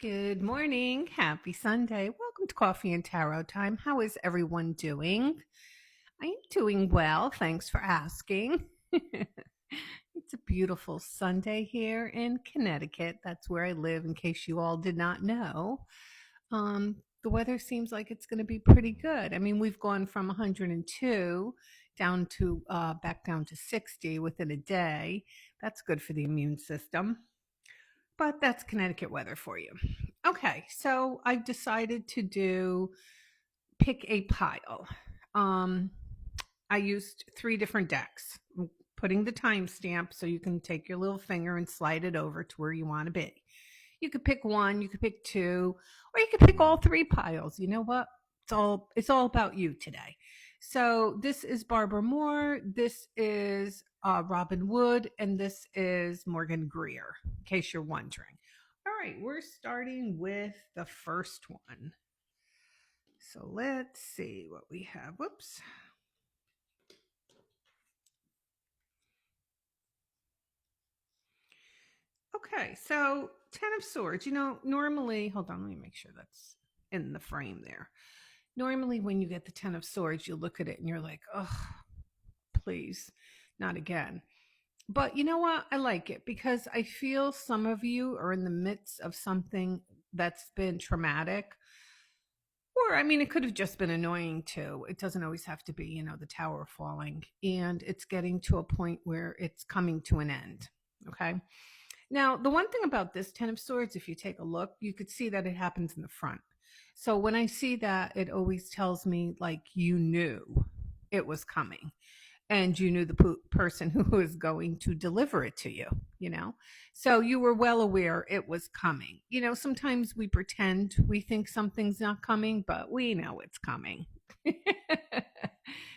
Good morning. Happy Sunday. Welcome to Coffee and Tarot Time. How is everyone doing? I am doing well. Thanks for asking. It's a beautiful Sunday here in Connecticut. That's where I live, in case you all did not know. The weather seems like it's going to be pretty good. I mean, we've gone from 102 down to back down to 60 within a day. That's good for the immune system. But that's Connecticut weather for you. Okay, so I've decided to pick a pile. I used 3 different decks. I'm putting the timestamp so you can take your little finger and slide it over to where you want to be. You could pick one, you could pick two, or you could pick all 3 piles. You know what? It's all about you today. So this is Barbara Moore. This is Robin Wood, and this is Morgan Greer, in case you're wondering. All right, we're starting with the first one. So let's see what we have. Whoops. Okay, so 10 of Swords. Normally, hold on, let me make sure that's in the frame there. Normally, when you get the 10 of Swords, you look at it and you're like, oh, please, not again. But you know what? I like it because I feel some of you are in the midst of something that's been traumatic. Or, I mean, it could have just been annoying too. It doesn't always have to be, the tower falling. And it's getting to a point where it's coming to an end. Okay. Now, the one thing about this 10 of Swords, if you take a look, you could see that it happens in the front. So when I see that, it always tells me like you knew it was coming and you knew the person who was going to deliver it to you, So you were well aware it was coming. Sometimes we pretend we think something's not coming, but we know it's coming.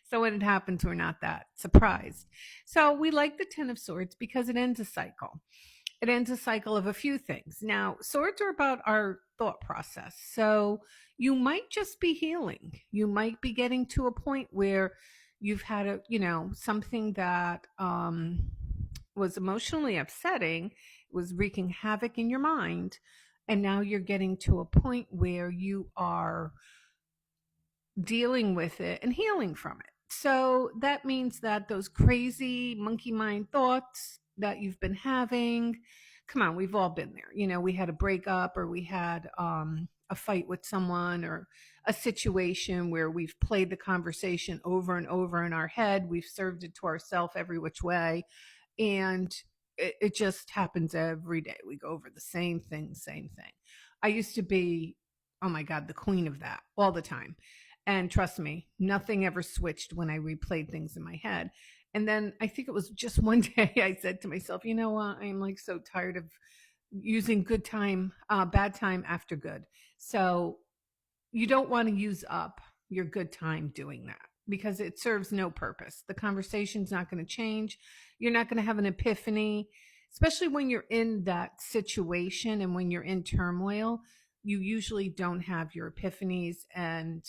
So when it happens, we're not that surprised. So we like the 10 of Swords because it ends a cycle. It ends a cycle of a few things. Now, swords are about our thought process. So you might just be healing. You might be getting to a point where you've had something that was emotionally upsetting, was wreaking havoc in your mind. And now you're getting to a point where you are dealing with it and healing from it. So that means that those crazy monkey mind thoughts that you've been having, come on, we've all been there. We had a breakup, or we had a fight with someone, or a situation where we've played the conversation over and over in our head. We've served it to ourselves every which way. And it just happens every day. We go over the same thing. I used to be, oh my God, the queen of that all the time. And trust me, nothing ever switched when I replayed things in my head. And then I think it was just one day I said to myself, you know what? I'm like so tired of using bad time after good. So you don't want to use up your good time doing that because it serves no purpose. The conversation's not going to change. You're not going to have an epiphany, especially when you're in that situation and when you're in turmoil. You usually don't have your epiphanies and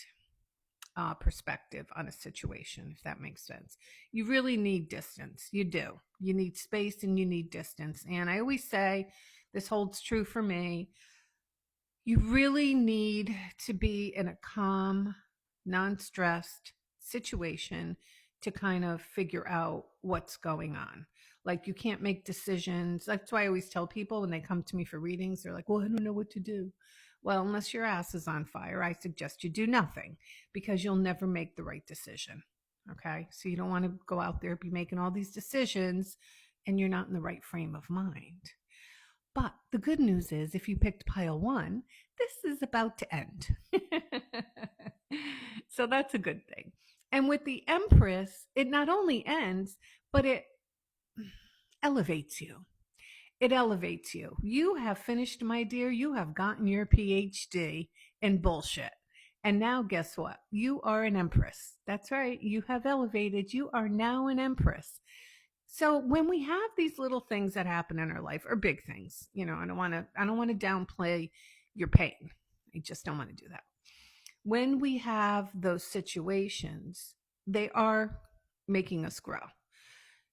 perspective on a situation, if that makes sense. You really need distance. You do. You need space and you need distance. And I always say, this holds true for me, you really need to be in a calm, non-stressed situation to kind of figure out what's going on. Like, you can't make decisions. That's why I always tell people when they come to me for readings, they're like, well, I don't know what to do. Well, unless your ass is on fire, I suggest you do nothing, because you'll never make the right decision. Okay. So you don't want to go out there, be making all these decisions, and you're not in the right frame of mind. But the good news is, if you picked pile 1, this is about to end. So that's a good thing. And with the Empress, it not only ends, but it elevates you. It elevates you. You have finished, my dear. You have gotten your PhD in bullshit. And now guess what? You are an Empress. That's right. You have elevated. You are now an Empress. So when we have these little things that happen in our life, or big things, I don't want to downplay your pain. I just don't want to do that. When we have those situations, they are making us grow.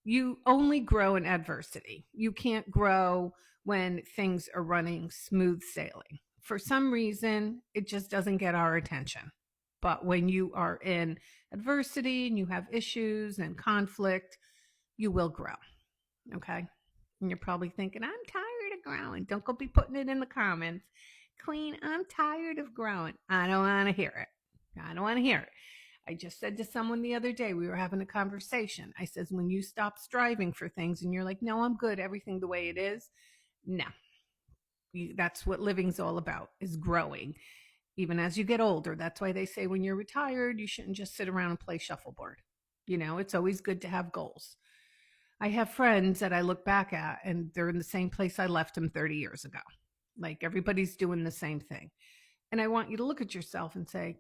You only grow in adversity. You can't grow when things are running smooth sailing. For some reason, it just doesn't get our attention. But when you are in adversity and you have issues and conflict, you will grow. Okay. And you're probably thinking, I'm tired of growing. Don't go be putting it in the comments. Queen, I'm tired of growing. I don't want to hear it. I don't want to hear it. I just said to someone the other day, we were having a conversation. I says, when you stop striving for things and you're like, no, I'm good, everything the way it is. No, that's what living's all about, is growing. Even as you get older, that's why they say when you're retired, you shouldn't just sit around and play shuffleboard. It's always good to have goals. I have friends that I look back at and they're in the same place I left them 30 years ago. Like everybody's doing the same thing. And I want you to look at yourself and say,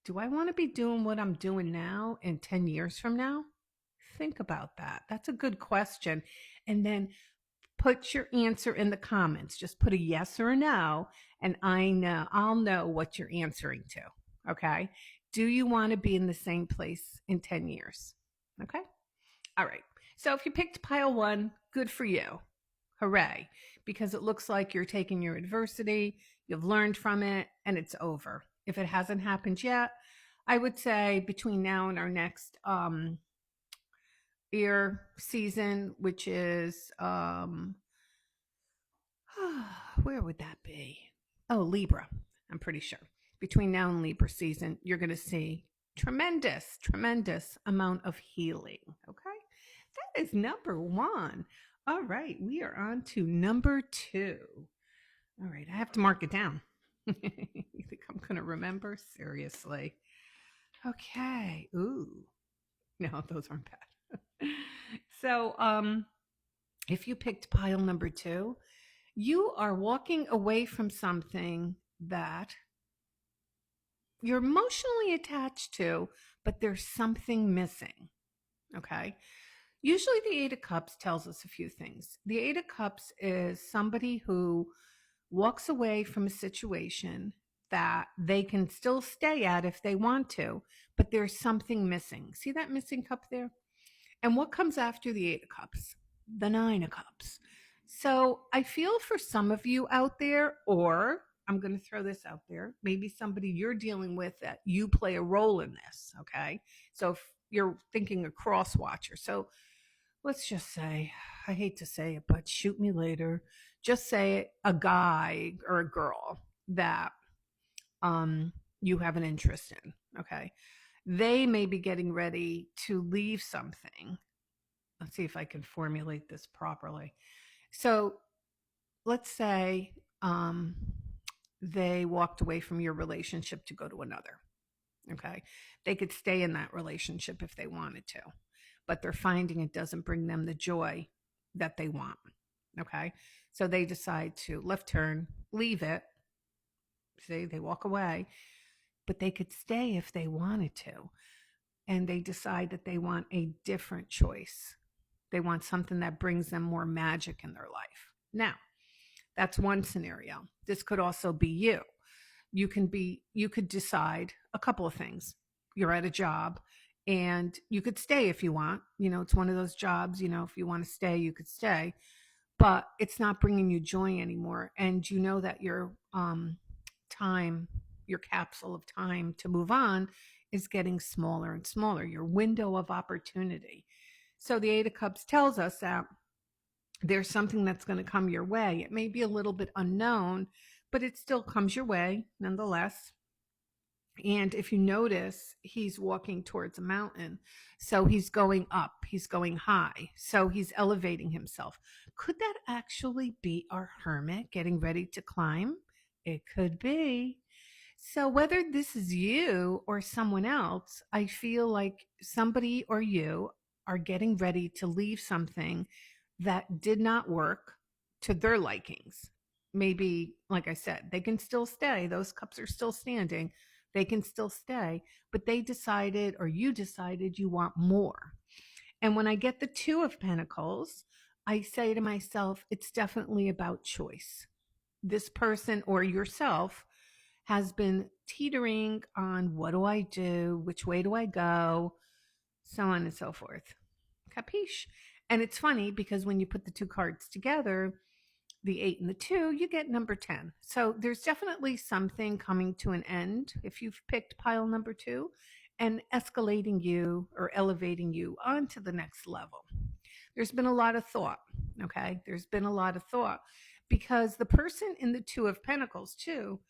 do I want to be doing what I'm doing now in 10 years from now? Think about that. That's a good question. And then put your answer in the comments. Just put a yes or a no, and I'll know what you're answering to. Okay. Do you want to be in the same place in 10 years? Okay. All right. So if you picked pile one, good for you. Hooray. Because it looks like you're taking your adversity, you've learned from it, and it's over. If it hasn't happened yet, I would say between now and our next year season, which is where would that be? Oh, Libra. I'm pretty sure. Between now and Libra season, you're going to see tremendous amount of healing. Okay. That is number one. All right. We are on to number two. All right. I have to mark it down. You think I'm going to remember? Seriously. Okay. Ooh. No, those aren't bad. So, if you picked pile number two, you are walking away from something that you're emotionally attached to, but there's something missing. Okay. Usually the Eight of Cups tells us a few things. The Eight of Cups is somebody who walks away from a situation that they can still stay at if they want to, but there's something missing. See that missing cup there? And what comes after the Eight of Cups? The Nine of Cups. So I feel for some of you out there, or I'm going to throw this out there, maybe somebody you're dealing with that you play a role in this. Okay. So if you're thinking a cross watcher. So let's just say, I hate to say it, but shoot me later. Just say a guy or a girl that you have an interest in. Okay. They may be getting ready to leave something. Let's see if I can formulate this properly. So let's say they walked away from your relationship to go to another. Okay. They could stay in that relationship if they wanted to, but they're finding it doesn't bring them the joy that they want. Okay. So they decide to left turn, leave it. See, they walk away, but they could stay if they wanted to. And they decide that they want a different choice. They want something that brings them more magic in their life. Now, that's one scenario. This could also be you. You could decide a couple of things. You're at a job and you could stay if you want. It's one of those jobs, if you want to stay, you could stay, but it's not bringing you joy anymore. And you know that your your capsule of time to move on is getting smaller and smaller, your window of opportunity. So the Eight of Cups tells us that there's something that's going to come your way. It may be a little bit unknown, but it still comes your way nonetheless. And if you notice, he's walking towards a mountain. So he's going up, he's going high. So he's elevating himself. Could that actually be our hermit getting ready to climb? It could be. So whether this is you or someone else, I feel like somebody or you are getting ready to leave something that did not work to their likings. Maybe, like I said, they can still stay. Those cups are still standing. They can still stay, but they decided, or you decided, you want more. And when I get the Two of Pentacles, I say to myself, it's definitely about choice. This person or yourself has been teetering on, what do I do? Which way do I go? So on and so forth. Capiche? And it's funny because when you put the two cards together, the 8 and the 2, you get number 10. So there's definitely something coming to an end if you've picked pile number 2 and escalating you or elevating you onto the next level. There's been a lot of thought, okay? There's been a lot of thought because the person in the 2 of Pentacles, too,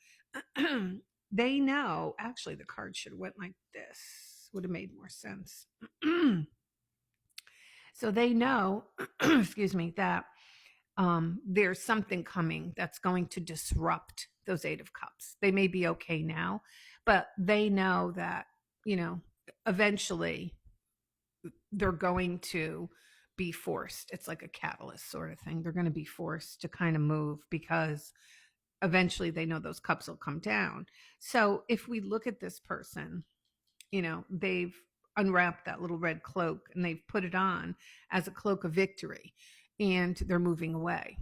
they know, actually, the card should have went like this, would have made more sense. So they know, excuse me, that there's something coming that's going to disrupt those 8 of Cups. They may be okay now, but they know that, eventually they're going to be forced. It's like a catalyst sort of thing. They're going to be forced to kind of move because eventually they know those cups will come down. So if we look at this person, they've unwrapped that little red cloak and they've put it on as a cloak of victory and they're moving away.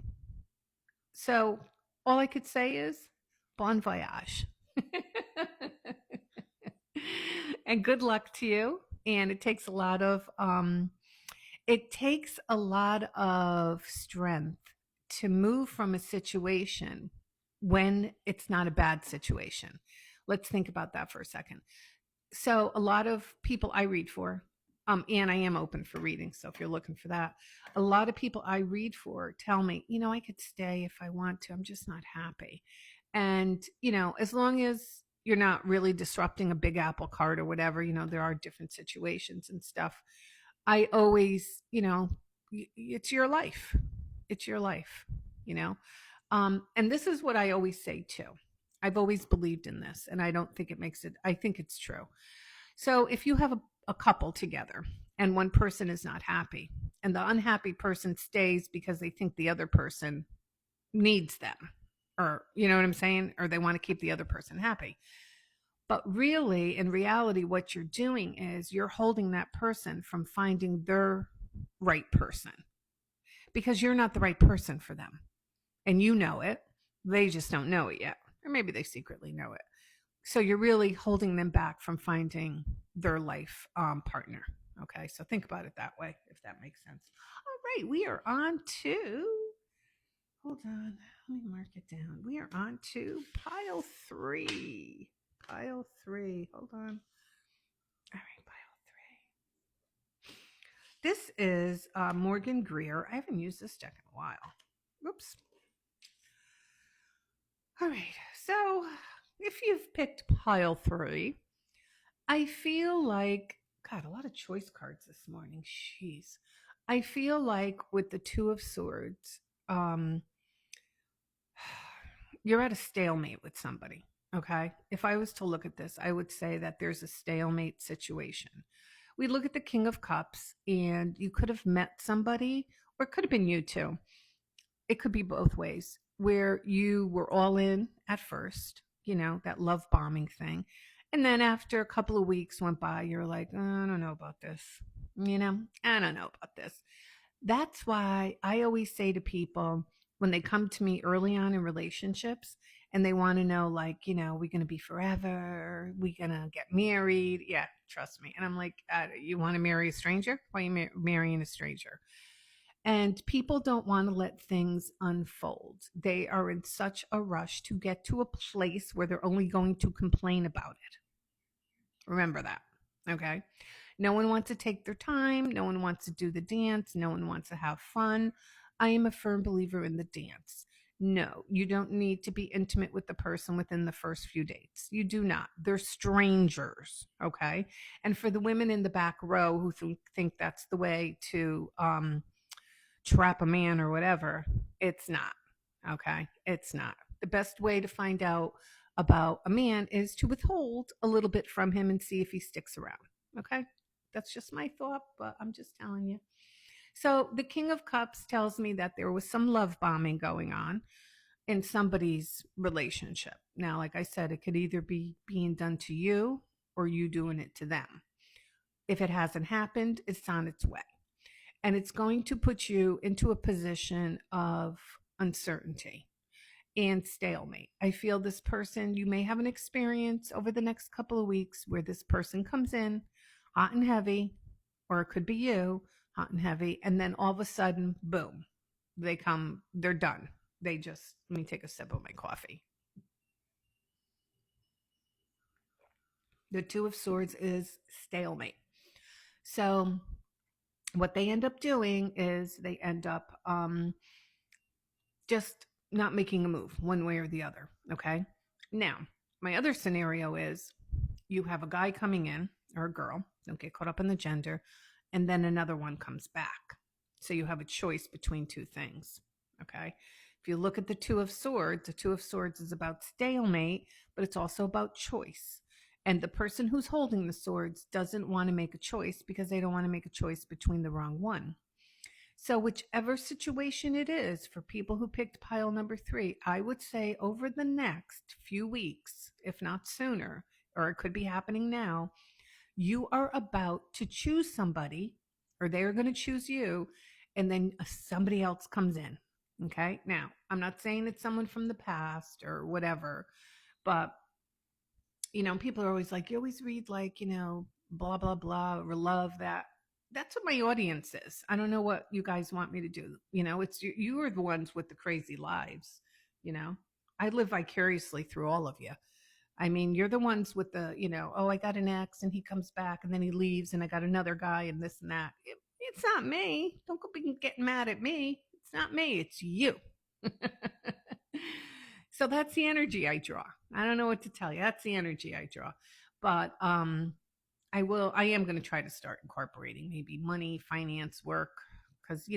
So all I could say is bon voyage. And good luck to you. And it takes a lot of strength to move from a situation when it's not a bad situation. Let's think about that for a second. So a lot of people I read for, and I am open for reading, so if you're looking for that, a lot of people I read for tell me, I could stay if I want to. I'm just not happy. And, as long as you're not really disrupting a big apple cart or whatever, there are different situations and stuff. I always, it's your life. It's your life, and this is what I always say too. I've always believed in this, and I don't think it makes it, I think it's true. So if you have a couple together and one person is not happy and the unhappy person stays because they think the other person needs them, or, you know what I'm saying? Or they want to keep the other person happy. But really, in reality, what you're doing is you're holding that person from finding their right person because you're not the right person for them. And you know it. They just don't know it yet. Or maybe they secretly know it. So you're really holding them back from finding their life partner. Okay, so think about it that way, if that makes sense. All right, we are on to, hold on, let me mark it down. We are on to pile 3. Pile 3, hold on. All right, pile 3. This is Morgan Greer. I haven't used this deck in a while. Oops. All right, so if you've picked pile 3, I feel like, God, a lot of choice cards this morning. Jeez. I feel like with the 2 of Swords, you're at a stalemate with somebody, okay? If I was to look at this, I would say that there's a stalemate situation. We look at the King of Cups, and you could have met somebody, or it could have been you too. It could be both ways, where you were all in at first, that love bombing thing. And then after a couple of weeks went by, you're like, I don't know about this. I don't know about this. That's why I always say to people when they come to me early on in relationships and they want to know, like, we going to be forever? We going to get married? Yeah, trust me. And I'm like, you want to marry a stranger? Why are you marrying a stranger? And people don't want to let things unfold. They are in such a rush to get to a place where they're only going to complain about it. Remember that, okay? No one wants to take their time. No one wants to do the dance. No one wants to have fun. I am a firm believer in the dance. No, you don't need to be intimate with the person within the first few dates. You do not. They're strangers, okay? And for the women in the back row who think that's the way to trap a man or whatever, it's not, okay? It's not. The best way to find out about a man is to withhold a little bit from him and see if he sticks around, okay? That's just my thought, but I'm just telling you. So the King of Cups tells me that there was some love bombing going on in somebody's relationship. Now, like I said, it could either be being done to you or you doing it to them. If it hasn't happened, it's on its way. And it's going to put you into a position of uncertainty and stalemate. I feel this person, you may have an experience over the next couple of weeks where this person comes in hot and heavy, or it could be you, hot and heavy, and then all of a sudden, boom, they're done. let me take a sip of my coffee. The Two of Swords is stalemate. So what they end up doing is they end up just not making a move one way or the other. Okay. Now, my other scenario is you have a guy coming in or a girl, don't get caught up in the gender, and then another one comes back. So you have a choice between two things. Okay. If you look at the Two of Swords is about stalemate, but it's also about choice. And the person who's holding the swords doesn't want to make a choice because they don't want to make a choice between the wrong one. So, whichever situation it is for people who picked pile number three, I would say over the next few weeks, if not sooner, or it could be happening now, you are about to choose somebody, or they are going to choose you, and then somebody else comes in. Okay. Now, I'm not saying it's someone from the past or whatever, but people are always like, you always read like, blah, blah, blah, or love that. That's what my audience is. I don't know what you guys want me to do. It's you are the ones with the crazy lives. You know, I live vicariously through all of you. I mean, you're the ones with the, oh, I got an ex and he comes back and then he leaves and I got another guy and this and that. It's not me. Don't go be getting mad at me. It's not me. It's you. So that's the energy I draw. I don't know what to tell you. That's the energy I draw. But I am going to try to start incorporating maybe money, finance, work, because,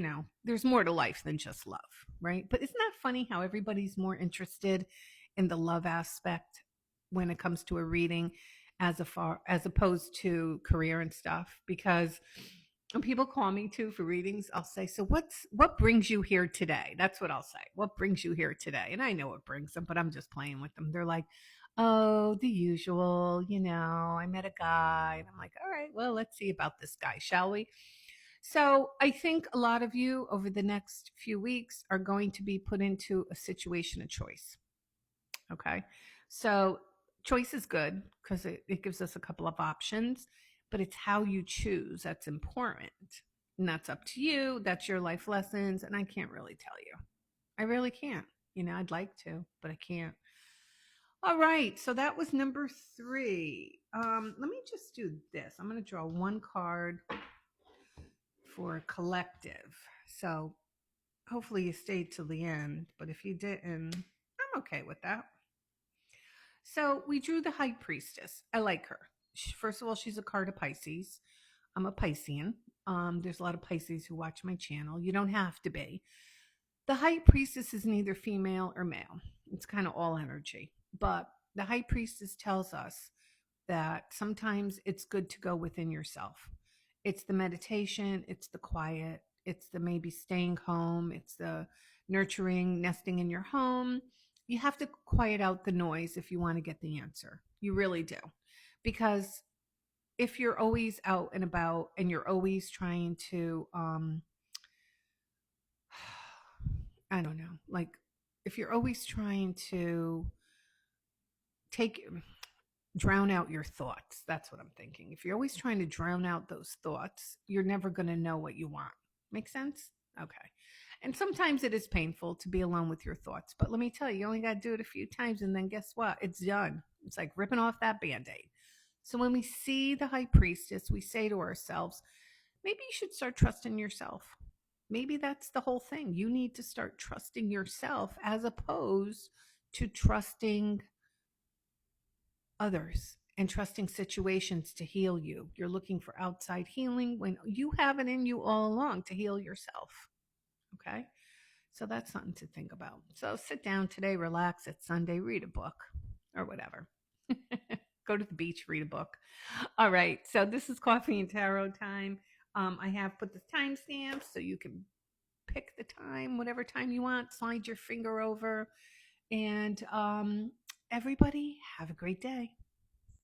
there's more to life than just love, right? But isn't that funny how everybody's more interested in the love aspect when it comes to a reading as opposed to career and stuff? Because when people call me too for readings, I'll say, so what brings you here today? That's what I'll say. What brings you here today? And I know what brings them, but I'm just playing with them. They're like, oh, the usual, I met a guy. And I'm like, all right, well, let's see about this guy, shall we? So I think a lot of you over the next few weeks are going to be put into a situation of choice. Okay. So choice is good because it gives us a couple of options, but it's how you choose that's important. And that's up to you. That's your life lessons. And I can't really tell you. I really can't. I'd like to, but I can't. All right. So that was number three. Let me just do this. I'm going to draw one card for collective. So hopefully you stayed till the end, but if you didn't, I'm okay with that. So we drew the High Priestess. I like her. First of all, she's a card of Pisces. I'm a Piscean. There's a lot of Pisces who watch my channel. You don't have to be. The High Priestess is neither female or male. It's kind of all energy. But the High Priestess tells us that sometimes it's good to go within yourself. It's the meditation, it's the quiet, it's the maybe staying home, it's the nurturing, nesting in your home. You have to quiet out the noise if you want to get the answer. You really do. Because if you're always out and about and you're always trying to I don't know, like if you're always trying to take drown out your thoughts. That's what I'm thinking. If you're always trying to drown out those thoughts, you're never going to know what you want. Make sense? Okay. And sometimes it is painful to be alone with your thoughts. But let me tell you, you only got to do it a few times. And then guess what? It's done. It's like ripping off that band aid. So when we see the High Priestess, we say to ourselves, maybe you should start trusting yourself. Maybe that's the whole thing. You need to start trusting yourself as opposed to trusting others and trusting situations to heal you. You're looking for outside healing when you have it in you all along to heal yourself. Okay. So that's something to think about. So sit down today, relax. It's Sunday, read a book or whatever. Go to the beach, read a book. All right. So this is Coffee and Tarot time. I have put the timestamps so you can pick the time, whatever time you want, slide your finger over. And everybody have a great day.